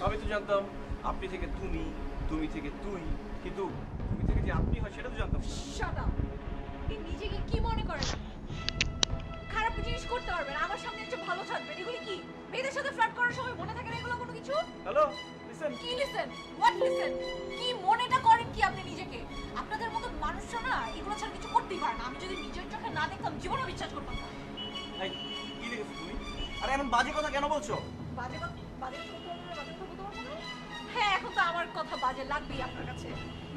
আমি তো জানতাম আপনি থেকে তুমি, তুমি থেকে তুই, কিন্তু তুমি থেকে যে আপনি হয় সেটা তো জানতাম না। Shut up. আপনি নিজেকে কি মনে করেন? খারাপ জিনিস করতে পারবেন, আমার সামনে এসে ভালো থাকবেন, এগুলি কি? মেয়েদের সাথে ফ্লার্ট করার সময় মনে থাকে না এগুলো কোনো কিছু? Hello, listen. কি লিসেন? What listen? কি মনেটা করেন কি আপনি নিজেকে? আপনাদের মতো মানুষরা না এগুলো ছাড়া কিছু করতেই পারে না। আমি যদি নিজের চোখে না দেখতাম জীবনও বিশ্বাস করতাম না। এই, কি দেখেছো তুমি? আরে এমন বাজে কথা কেন বলছো? বাজে কথা, বাজে কথা বলতে পারবো না, বাজে কথা বলতে পারবো না? হ্যাঁ, এখন তো আমার কথা বাজে লাগবেই আপনার কাছে।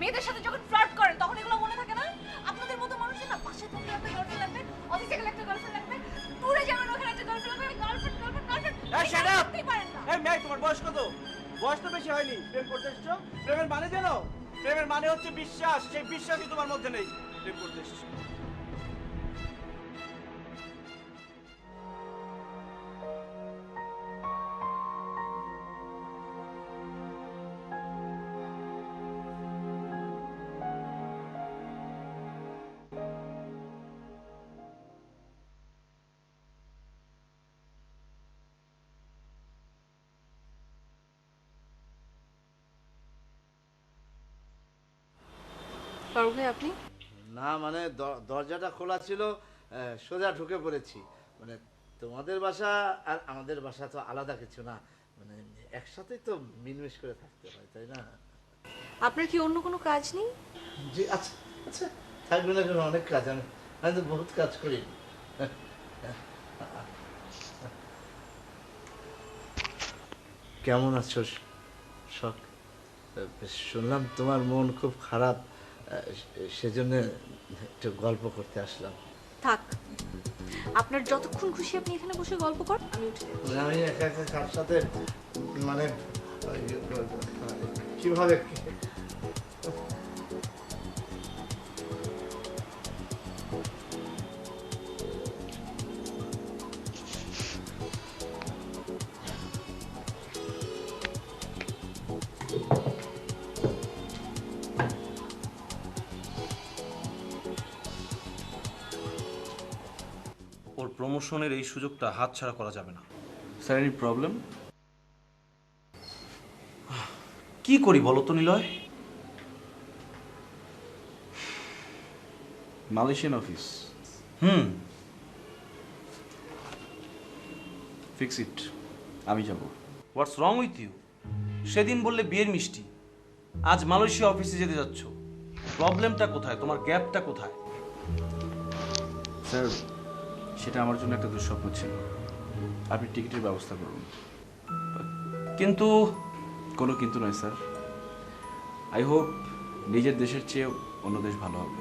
মেয়েদের সাথে যখন ফ্লার্ট করেন তখন এগুলো মনে থাকে না? আপনাদের মতো মানুষের না পাশে থাকলে একটা গার্লফ্রেন্ড লাগবে, অফিসে গেলে একটা গার্লফ্রেন্ড লাগবে, ট্যুরে যাবেন ওখানে একটা গার্লফ্রেন্ড লাগবে, গার্লফ্রেন্ড গার্লফ্রেন্ড গার্লফ্রেন্ড। এই শাট আপ! করতেই পারেন না। এই মেয়ে, তোমার বয়স কত? বয়স তো বেশি হয়নি, প্রেম করতে এসছো? প্রেমের মানে জানো? প্রেমের মানে হচ্ছে বিশ্বাস, সেই বিশ্বাসই তোমার মধ্যে নেই। প্রেম করতে এসছো। ফারুক ভাই, আপনি? না মানে দরজাটা খোলা ছিল, সোজা ঢুকে পড়েছি। মানে তোমাদের বাসা আর আমাদের বাসা তো আলাদা কিছু না, মানে একসাথেই তো মিলমিশ করে থাকতে হয়, তাই না? আপনার কি অন্য কোনো কাজ নেই? জি আচ্ছা আচ্ছা, থাকবে না কেন, অনেক কাজ, আমি আমি তো বহুত কাজ করি। কেমন আছো শখ? শুনলাম তোমার মন খুব খারাপ, সেজন্য একটু গল্প করতে আসলাম। থাক, আপনার যতক্ষণ খুশি আপনি এখানে বসে গল্প কর, আমি উঠে যাচ্ছি। মানে আমি একা একা কার সাথে, মানে কিভাবে ওর প্রমোশনের এই সুযোগটা হাতছাড়া করা যাবে না। Sir, any problem? কি করি বলো তো Niloy? Malaysian office, hmm. Fix it, আমি যাব। হোয়াটস রং উইথ ইউ? সেদিন বললে বিয়ের মিষ্টি, আজ মালয়েশিয়া অফিসে যেতে যাচ্ছ। প্রবলেমটা কোথায়? তোমার গ্যাপটা কোথায়? স্যার, সেটা আমার জন্য একটা দুঃস্বপ্ন ছিল। আপনি টিকিটের ব্যবস্থা করুন। কিন্তু কোনো কিন্তু নয় স্যার, আই হোপ নিজের দেশের চেয়ে অন্য দেশ ভালো হবে।